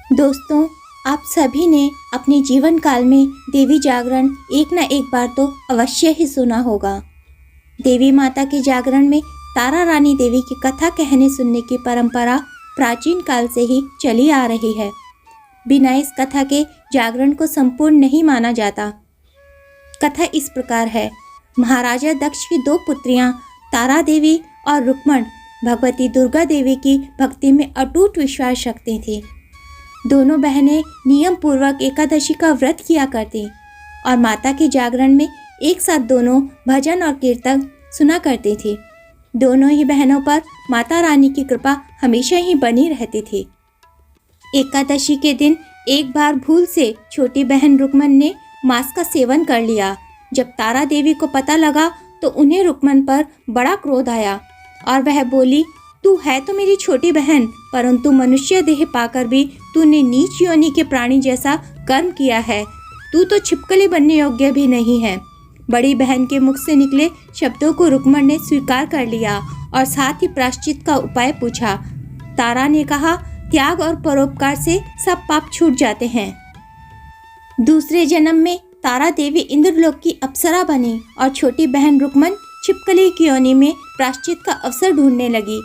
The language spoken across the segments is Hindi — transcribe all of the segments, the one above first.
दोस्तों, आप सभी ने अपने जीवन काल में देवी जागरण एक न एक बार तो अवश्य ही सुना होगा। देवी माता के जागरण में तारा रानी देवी की कथा कहने सुनने की परंपरा प्राचीन काल से ही चली आ रही है। बिना इस कथा के जागरण को संपूर्ण नहीं माना जाता। कथा इस प्रकार है। महाराजा दक्ष की दो पुत्रियां तारा देवी और रुक्मण भगवती दुर्गा देवी की भक्ति में अटूट विश्वास रखती थीं। दोनों बहनें नियम पूर्वक एकादशी का व्रत किया करती और माता के जागरण में एक साथ दोनों भजन और कीर्तन सुना करती थी। दोनों ही बहनों पर माता रानी की कृपा हमेशा ही बनी रहती थी। एकादशी के दिन एक बार भूल से छोटी बहन रुक्मण ने मांस का सेवन कर लिया। जब तारा देवी को पता लगा तो उन्हें रुक्मण पर बड़ा क्रोध आया और वह बोली, तू है तो मेरी छोटी बहन, परंतु मनुष्य देह पाकर भी तूने नीच योनि के प्राणी जैसा कर्म किया है। तू तो छिपकली बनने योग्य भी नहीं है। बड़ी बहन के मुख से निकले शब्दों को रुक्मण ने स्वीकार कर लिया और साथ ही प्रायश्चित का उपाय पूछा। तारा ने कहा, त्याग और परोपकार से सब पाप छूट जाते हैं। दूसरे जन्म में तारा देवी इंद्रलोक की अप्सरा बनी और छोटी बहन रुक्मण छिपकली की योनि में प्रायश्चित का अवसर ढूंढने लगी।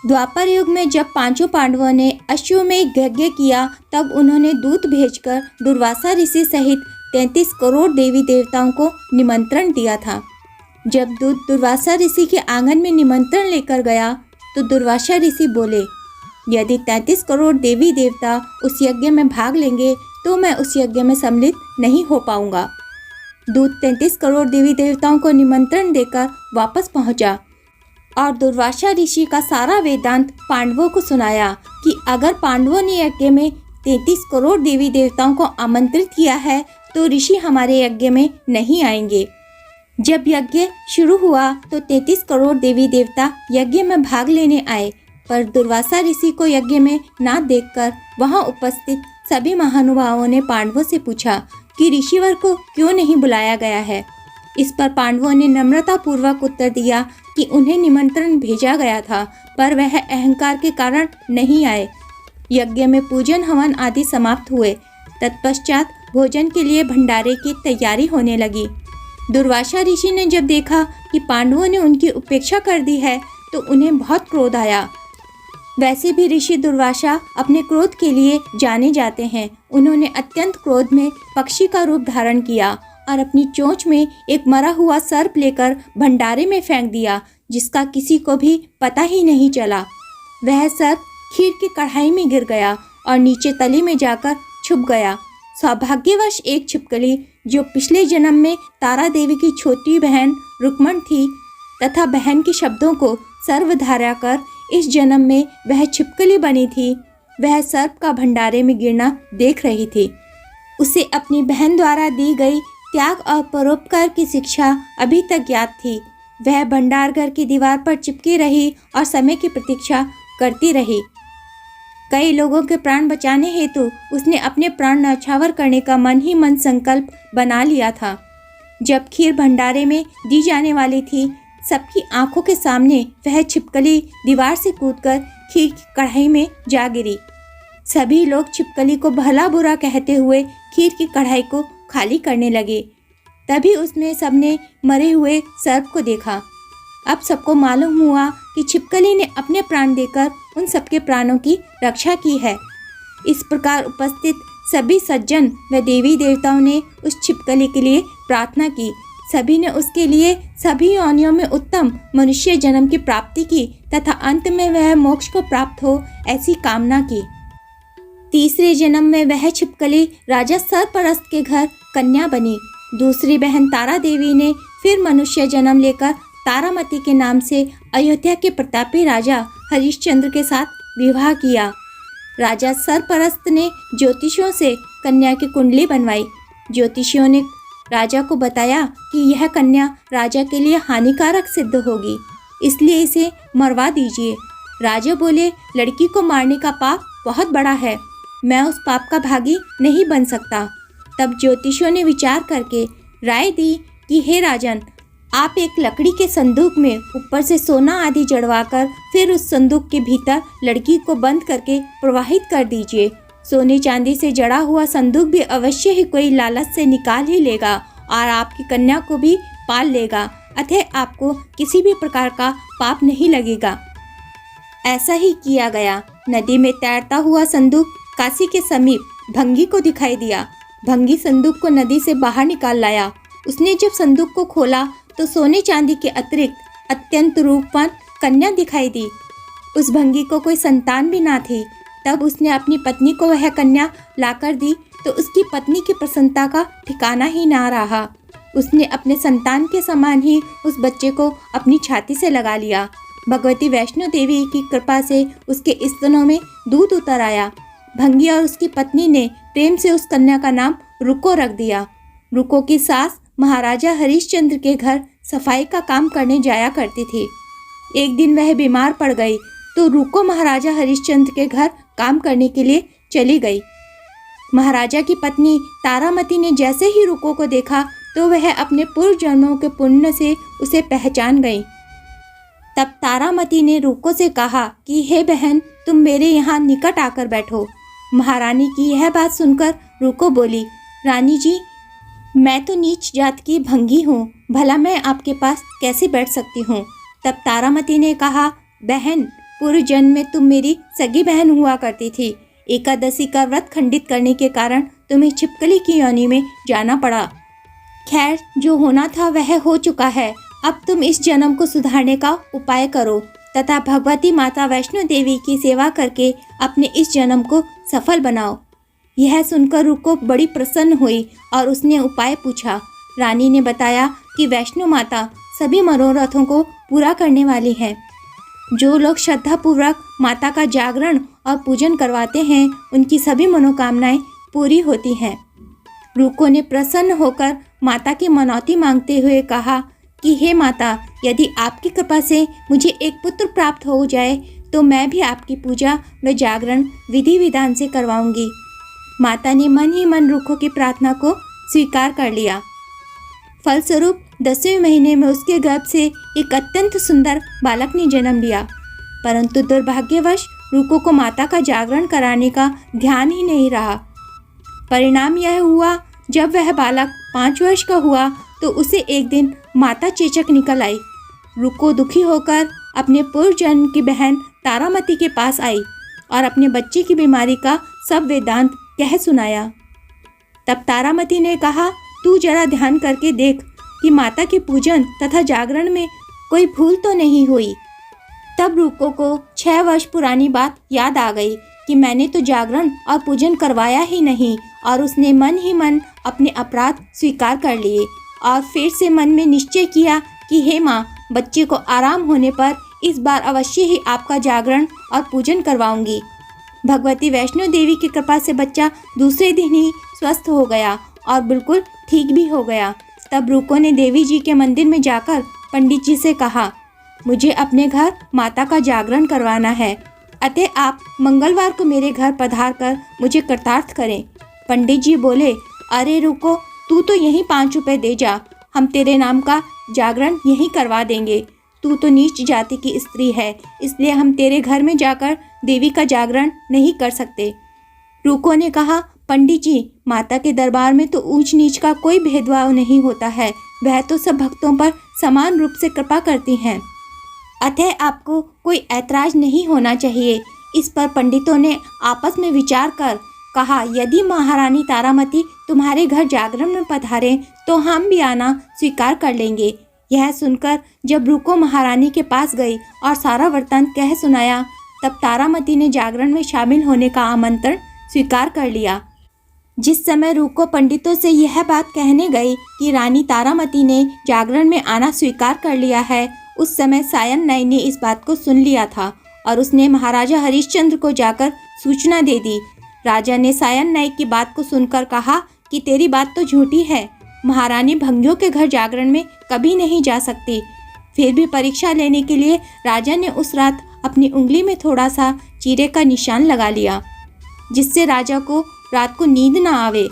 द्वापर युग में जब पांचों पांडवों ने अश्वमेध यज्ञ किया, तब उन्होंने दूत भेजकर दुर्वासा ऋषि सहित 33 करोड़ देवी देवताओं को निमंत्रण दिया था। जब दूत दुर्वासा ऋषि के आंगन में निमंत्रण लेकर गया तो दुर्वासा ऋषि बोले, यदि 33 करोड़ देवी देवता उस यज्ञ में भाग लेंगे तो मैं उस यज्ञ में सम्मिलित नहीं हो पाऊंगा। दूत 33 करोड़ देवी देवताओं को निमंत्रण देकर वापस पहुंचा और दुर्वासा ऋषि का सारा वेदांत पांडवों को सुनाया कि अगर पांडवों ने यज्ञ में 33 करोड़ देवी देवताओं को आमंत्रित किया है तो ऋषि हमारे यज्ञ में नहीं आएंगे। जब यज्ञ शुरू हुआ तो 33 करोड़ देवी देवता यज्ञ में भाग लेने आए, पर दुर्वासा ऋषि को यज्ञ में ना देखकर वहां उपस्थित सभी महानुभावों ने पांडवों से पूछा कि ऋषिवर को क्यों नहीं बुलाया गया है। इस पर पांडवों ने नम्रता पूर्वक उत्तर दिया कि उन्हें निमंत्रण भेजा गया था, पर वह अहंकार के कारण नहीं आए। यज्ञ में पूजन हवन आदि समाप्त हुए। तत्पश्चात भोजन के लिए भंडारे की तैयारी होने लगी। दुर्वासा ऋषि ने जब देखा कि पांडवों ने उनकी उपेक्षा कर दी है तो उन्हें बहुत क्रोध आया। वैसे भी ऋषि दुर्वासा अपने क्रोध के लिए जाने जाते हैं। उन्होंने अत्यंत क्रोध में पक्षी का रूप धारण किया और अपनी चोंच में एक मरा हुआ सर्प लेकर भंडारे में फेंक दिया, जिसका किसी को भी पता ही नहीं चला। वह सर्प खीर की कढ़ाई में गिर गया और नीचे तली में जाकर छुप गया। सौभाग्यवश एक छिपकली, जो पिछले जन्म में तारा देवी की छोटी बहन रुक्मण थी तथा बहन के शब्दों को सर्वधारा कर इस जन्म में वह छिपकली बनी थी, वह सर्प का भंडारे में गिरना देख रही थी। उसे अपनी बहन द्वारा दी गई त्याग और परोपकार की शिक्षा अभी तक याद थी। वह भंडार घर की दीवार पर चिपकी रही और समय की प्रतीक्षा करती रही। कई लोगों के प्राण बचाने हेतु उसने अपने प्राण न्यौछावर करने का मन ही मन संकल्प बना लिया था। जब खीर भंडारे में दी जाने वाली थी, सबकी आंखों के सामने वह छिपकली दीवार से कूदकर खीर की कढ़ाई में जा गिरी। सभी लोग छिपकली को भला बुरा कहते हुए खीर की कढ़ाई को खाली करने लगे। तभी उसमें सबने मरे हुए सर्प को देखा। अब सबको मालूम हुआ कि छिपकली ने अपने प्राण देकर उन सबके प्राणों की रक्षा की है। इस प्रकार उपस्थित सभी सज्जन व देवी देवताओं ने उस छिपकली के लिए प्रार्थना की। सभी ने उसके लिए सभी योनियों में उत्तम मनुष्य जन्म की प्राप्ति की तथा अंत में वह मोक्ष को प्राप्त हो, ऐसी कामना की। तीसरे जन्म में वह छिपकली राजा सरपरस्त के घर कन्या बनी। दूसरी बहन तारा देवी ने फिर मनुष्य जन्म लेकर तारामती के नाम से अयोध्या के प्रतापी राजा हरिश्चंद्र के साथ विवाह किया। राजा सरपरस्त ने ज्योतिषियों से कन्या की कुंडली बनवाई। ज्योतिषियों ने राजा को बताया कि यह कन्या राजा के लिए हानिकारक सिद्ध होगी, इसलिए इसे मरवा दीजिए। राजा बोले, लड़की को मारने का पाप बहुत बड़ा है, मैं उस पाप का भागी नहीं बन सकता। तब ज्योतिषियों ने विचार करके राय दी कि हे राजन, आप एक लकड़ी के संदूक में ऊपर से सोना आदि जड़वाकर फिर उस संदूक के भीतर लड़की को बंद करके प्रवाहित कर दीजिए। सोने चांदी से जड़ा हुआ संदूक भी अवश्य ही कोई लालच से निकाल ही लेगा और आपकी कन्या को भी पाल लेगा, अतः आपको किसी भी प्रकार का पाप नहीं लगेगा। ऐसा ही किया गया। नदी में तैरता हुआ संदूक काशी के समीप भंगी को दिखाई दिया। भंगी संदूक को नदी से बाहर निकाल लाया। उसने जब संदूक को खोला तो सोने चांदी के अतिरिक्त अत्यंत रूपवान कन्या दिखाई दी। उस भंगी को कोई संतान भी ना थी। तब उसने अपनी पत्नी को वह कन्या लाकर दी तो उसकी पत्नी की प्रसन्नता का ठिकाना ही ना रहा। उसने अपने संतान के समान ही उस बच्चे को अपनी छाती से लगा लिया। भगवती वैष्णो देवी की कृपा से उसके स्तनों में दूध उतर आया। भंगी और उसकी पत्नी ने प्रेम से उस कन्या का नाम रुको रख दिया। रुको की सास महाराजा हरिश्चंद्र के घर सफाई का काम करने जाया करती थी। एक दिन वह बीमार पड़ गई तो रुको महाराजा हरिश्चंद्र के घर काम करने के लिए चली गई। महाराजा की पत्नी तारामती ने जैसे ही रुको को देखा तो वह अपने पूर्व जन्मों के पुण्य से उसे पहचान गई। तब तारामती ने रुको से कहा कि हे बहन, तुम मेरे यहाँ निकट आकर बैठो। महारानी की यह बात सुनकर रुको बोली, रानी जी, मैं तो नीच जात की भंगी हूँ, भला मैं आपके पास कैसे बैठ सकती हूँ। तब तारामती ने कहा, बहन, पूर्व जन्म में तुम मेरी सगी बहन हुआ करती थी। एकादशी का व्रत खंडित करने के कारण तुम्हें छिपकली की योनि में जाना पड़ा। खैर, जो होना था वह हो चुका है। अब तुम इस जन्म को सुधारने का उपाय करो तथा भगवती माता वैष्णो देवी की सेवा करके अपने इस जन्म को सफल बनाओ। यह सुनकर रुको बड़ी प्रसन्न हुई और उसने उपाय पूछा। रानी ने बताया कि वैष्णो माता सभी मनोरथों को पूरा करने वाली है। जो लोग श्रद्धापूर्वक माता का जागरण और पूजन करवाते हैं उनकी सभी मनोकामनाएं पूरी होती हैं। रुको ने प्रसन्न होकर माता की मनौती मांगते हुए कहा कि हे माता, यदि आपकी कृपा से मुझे एक पुत्र प्राप्त हो जाए तो मैं भी आपकी पूजा व जागरण विधि विधान से करवाऊंगी। माता ने मन ही मन रुको की प्रार्थना को स्वीकार कर लिया। फलस्वरूप 10वें महीने में उसके गर्भ से एक अत्यंत सुंदर बालक ने जन्म लिया। परंतु दुर्भाग्यवश रुको को माता का जागरण कराने का ध्यान ही नहीं रहा। परिणाम यह हुआ, जब वह बालक 5 वर्ष का हुआ तो उसे एक दिन माता चेचक निकल आई। रुको दुखी होकर अपने पूर्व जन्म की बहन तारामती के पास आई और अपने बच्चे की बीमारी का सब वेदांत कह सुनाया। तब तारामती ने कहा, तू जरा ध्यान करके देख कि माता के पूजन तथा जागरण में कोई भूल तो नहीं हुई। तब रुको को 6 वर्ष पुरानी बात याद आ गई कि मैंने तो जागरण और पूजन करवाया ही नहीं, और उसने मन ही मन अपने अपराध स्वीकार कर लिए और फिर से मन में निश्चय किया कि हे माँ, बच्चे को आराम होने पर इस बार अवश्य ही आपका जागरण और पूजन करवाऊंगी। भगवती वैष्णो देवी की कृपा से बच्चा दूसरे दिन ही स्वस्थ हो गया और बिल्कुल ठीक भी हो गया। तब रुको ने देवी जी के मंदिर में जाकर पंडित जी से कहा, मुझे अपने घर माता का जागरण करवाना है, अतः आप मंगलवार को मेरे घर पधार कर मुझे कृतार्थ करें। पंडित जी बोले, अरे रुको, तू तो यहीं 5 रुपए दे जा, हम तेरे नाम का जागरण यहीं करवा देंगे। तू तो नीच जाति की स्त्री है, इसलिए हम तेरे घर में जाकर देवी का जागरण नहीं कर सकते। रुको ने कहा, पंडित जी, माता के दरबार में तो ऊंच नीच का कोई भेदभाव नहीं होता है, वह तो सब भक्तों पर समान रूप से कृपा करती हैं, अतः आपको कोई ऐतराज नहीं होना चाहिए। इस पर पंडितों ने आपस में विचार कर कहा, यदि महारानी तारामती तुम्हारे घर जागरण में पधारे तो हम भी आना स्वीकार कर लेंगे। यह सुनकर जब रुको महारानी के पास गई और सारा वृत्तांत कह सुनाया, तब तारामती ने जागरण में शामिल होने का आमंत्रण स्वीकार कर लिया। जिस समय रुको पंडितों से यह बात कहने गई कि रानी तारामती ने जागरण में आना स्वीकार कर लिया है, उस समय सायन नाई ने इस बात को सुन लिया था और उसने महाराजा हरिश्चंद्र को जाकर सूचना दे दी। राजा ने सायन नाई की बात को सुनकर कहा कि तेरी बात तो झूठी है, महारानी भंगियों के घर जागरण में कभी नहीं जा सकती। फिर भी परीक्षा लेने के लिए राजा ने उस रात अपनी उंगली में थोड़ा सा चीरे का निशान लगा लिया, जिससे राजा को रात को नींद न आवे।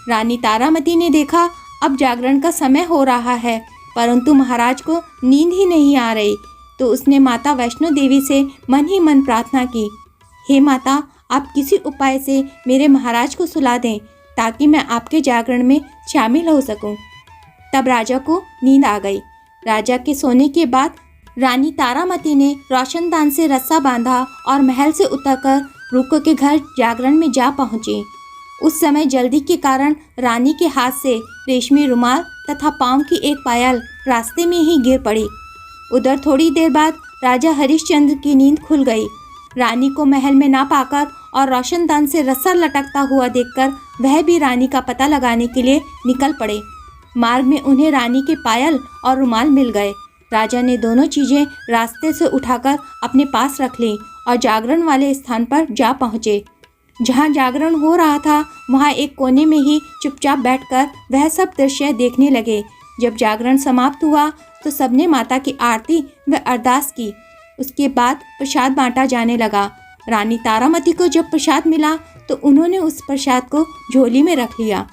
रानी तारामती ने देखा अब जागरण का समय हो रहा है, परंतु महाराज को नींद ही नहीं आ रही, तो उसने माता वैष्णो देवी से मन ही मन प्रार्थना की, हे माता, आप किसी उपाय से मेरे महाराज को सुला दें ताकि मैं आपके जागरण में शामिल हो सकूं। तब राजा को नींद आ गई। राजा के सोने के बाद रानी तारामती ने रोशनदान से रस्सा बांधा और महल से उतरकर रुको के घर जागरण में जा पहुंची। उस समय जल्दी के कारण रानी के हाथ से रेशमी रुमाल तथा पाँव की एक पायल रास्ते में ही गिर पड़ी। उधर थोड़ी देर बाद राजा हरिश्चंद्र की नींद खुल गई। रानी को महल में ना पाकर और रोशनदान से रस्सा लटकता हुआ देखकर वह भी रानी का पता लगाने के लिए निकल पड़े। मार्ग में उन्हें रानी के पायल और रुमाल मिल गए। राजा ने दोनों चीज़ें रास्ते से उठाकर अपने पास रख लीं और जागरण वाले स्थान पर जा पहुँचे। जहाँ जागरण हो रहा था वहाँ एक कोने में ही चुपचाप बैठकर वह सब दृश्य देखने लगे। जब जागरण समाप्त हुआ तो सबने माता की आरती व अरदास की। उसके बाद प्रसाद बांटा जाने लगा। रानी तारामती को जब प्रसाद मिला तो उन्होंने उस प्रसाद को झोली में रख लिया।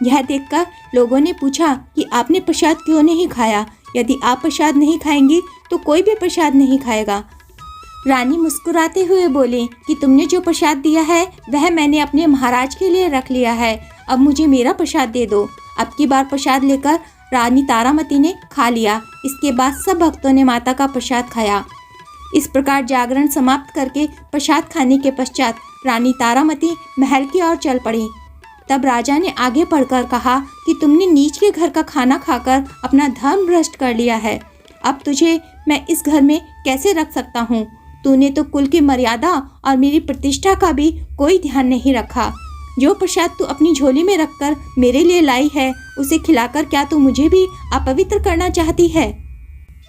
यह देखकर लोगों ने पूछा कि आपने प्रसाद क्यों नहीं खाया? यदि आप प्रसाद नहीं खाएंगी तो कोई भी प्रसाद नहीं खाएगा। रानी मुस्कुराते हुए बोली कि तुमने जो प्रसाद दिया है वह मैंने अपने महाराज के लिए रख लिया है। अब मुझे मेरा प्रसाद दे दो। अब की बार प्रसाद लेकर रानी तारामती ने खा लिया। इसके बाद सब भक्तों ने माता का प्रसाद खाया। इस प्रकार जागरण समाप्त करके प्रसाद खाने के पश्चात रानी तारामती महल की ओर चल पड़ी। तब राजा ने आगे बढ़कर कहा कि तुमने नीच के घर का खाना खाकर अपना धर्म भ्रष्ट कर लिया है। अब तुझे मैं इस घर में कैसे रख सकता हूँ? तूने तो कुल की मर्यादा और मेरी प्रतिष्ठा का भी कोई ध्यान नहीं रखा। जो प्रसाद तू अपनी झोली में रखकर मेरे लिए लाई है उसे खिलाकर क्या तू मुझे भी अपवित्र करना चाहती है?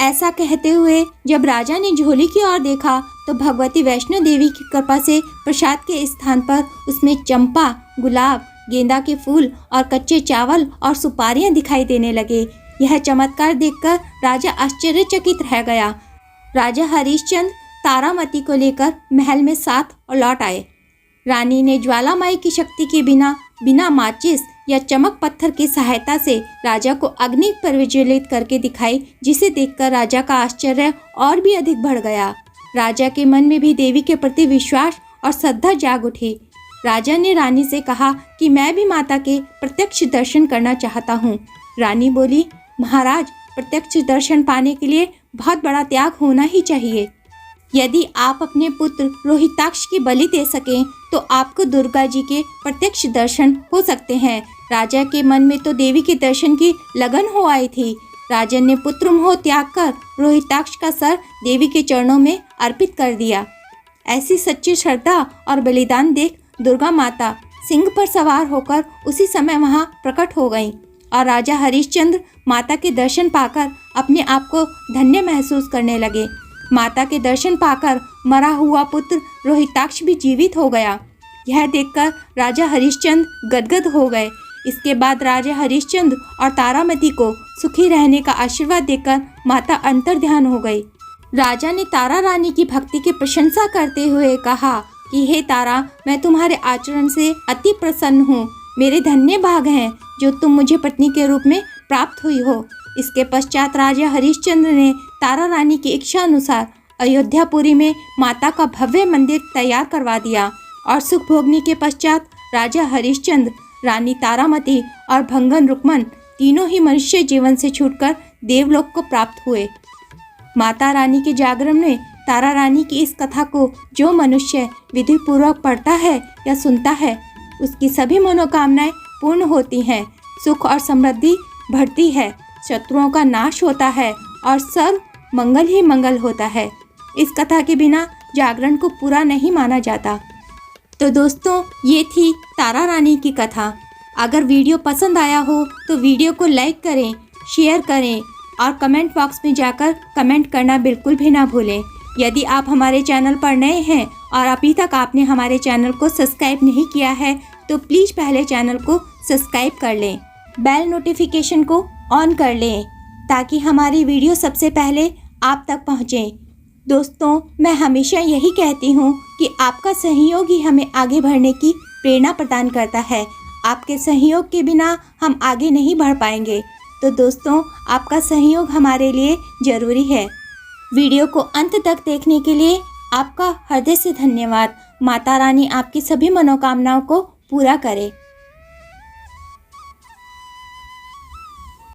ऐसा कहते हुए जब राजा ने झोली की ओर देखा तो भगवती वैष्णो देवी की कृपा से प्रसाद के स्थान पर उसमें चंपा, गुलाब, गेंदा के फूल और कच्चे चावल और सुपारियां दिखाई देने लगे। यह चमत्कार देखकर राजा आश्चर्यचकित रह गया। राजा हरिश्चंद्र तारामती को लेकर महल में साथ लौट आए। रानी ने ज्वालामाई की शक्ति के बिना माचिस या चमक पत्थर की सहायता से राजा को अग्नि प्रज्वलित करके दिखाई, जिसे देखकर राजा का आश्चर्य और भी अधिक बढ़ गया। राजा के मन में भी देवी के प्रति विश्वास और श्रद्धा जाग उठी। राजा ने रानी से कहा कि मैं भी माता के प्रत्यक्ष दर्शन करना चाहता हूँ। रानी बोली, महाराज, प्रत्यक्ष दर्शन पाने के लिए बहुत बड़ा त्याग होना ही चाहिए। यदि आप अपने पुत्र रोहिताक्ष की बलि दे सकें तो आपको दुर्गा जी के प्रत्यक्ष दर्शन हो सकते हैं। राजा के मन में तो देवी के दर्शन की लगन हो आई थी। राजन ने पुत्र मोह त्याग कर रोहिताक्ष का सर देवी के चरणों में अर्पित कर दिया। ऐसी सच्ची श्रद्धा और बलिदान देख दुर्गा माता सिंह पर सवार होकर उसी समय वहां प्रकट हो गईं और राजा हरिश्चंद्र माता के दर्शन पाकर अपने आप को धन्य महसूस करने लगे। माता के दर्शन पाकर मरा हुआ पुत्र रोहिताक्ष भी जीवित हो गया। यह देखकर राजा हरिश्चंद्र गदगद हो गए। इसके बाद राजा हरिश्चंद्र और तारामती को सुखी रहने का आशीर्वाद देकर माता अंतर्ध्यान हो गई। राजा ने तारा रानी की भक्ति की प्रशंसा करते हुए कहा कि हे तारा, मैं तुम्हारे आचरण से अति प्रसन्न हूँ। मेरे धन्य भाग हैं जो तुम मुझे पत्नी के रूप में प्राप्त हुई हो। इसके पश्चात राजा हरिश्चंद्र ने तारा रानी की इच्छा अनुसार अयोध्यापुरी में माता का भव्य मंदिर तैयार करवा दिया और सुख भोगने के पश्चात राजा हरिश्चंद्र, रानी तारामती और भंगन रुक्मन तीनों ही मनुष्य जीवन से छूटकर देवलोक को प्राप्त हुए। माता रानी के जागरण में तारा रानी की इस कथा को जो मनुष्य विधि पूर्वक पढ़ता है या सुनता है उसकी सभी मनोकामनाएं पूर्ण होती हैं, सुख और समृद्धि बढ़ती है, शत्रुओं का नाश होता है और सर्व मंगल ही मंगल होता है। इस कथा के बिना जागरण को पूरा नहीं माना जाता। तो दोस्तों, ये थी तारा रानी की कथा। अगर वीडियो पसंद आया हो तो वीडियो को लाइक करें, शेयर करें और कमेंट बॉक्स में जाकर कमेंट करना बिल्कुल भी ना भूलें। यदि आप हमारे चैनल पर नए हैं और अभी तक आपने हमारे चैनल को सब्सक्राइब नहीं किया है तो प्लीज़ पहले चैनल को सब्सक्राइब कर लें, बेल नोटिफिकेशन को ऑन कर लें ताकि हमारी वीडियो सबसे पहले आप तक पहुँचे। दोस्तों, मैं हमेशा यही कहती हूँ कि आपका सहयोग ही हमें आगे बढ़ने की प्रेरणा प्रदान करता है। आपके सहयोग के बिना हम आगे नहीं बढ़ पाएंगे। तो दोस्तों, आपका सहयोग हमारे लिए ज़रूरी है। वीडियो को अंत तक देखने के लिए आपका हृदय से धन्यवाद। माता रानी आपकी सभी मनोकामनाओं को पूरा करे।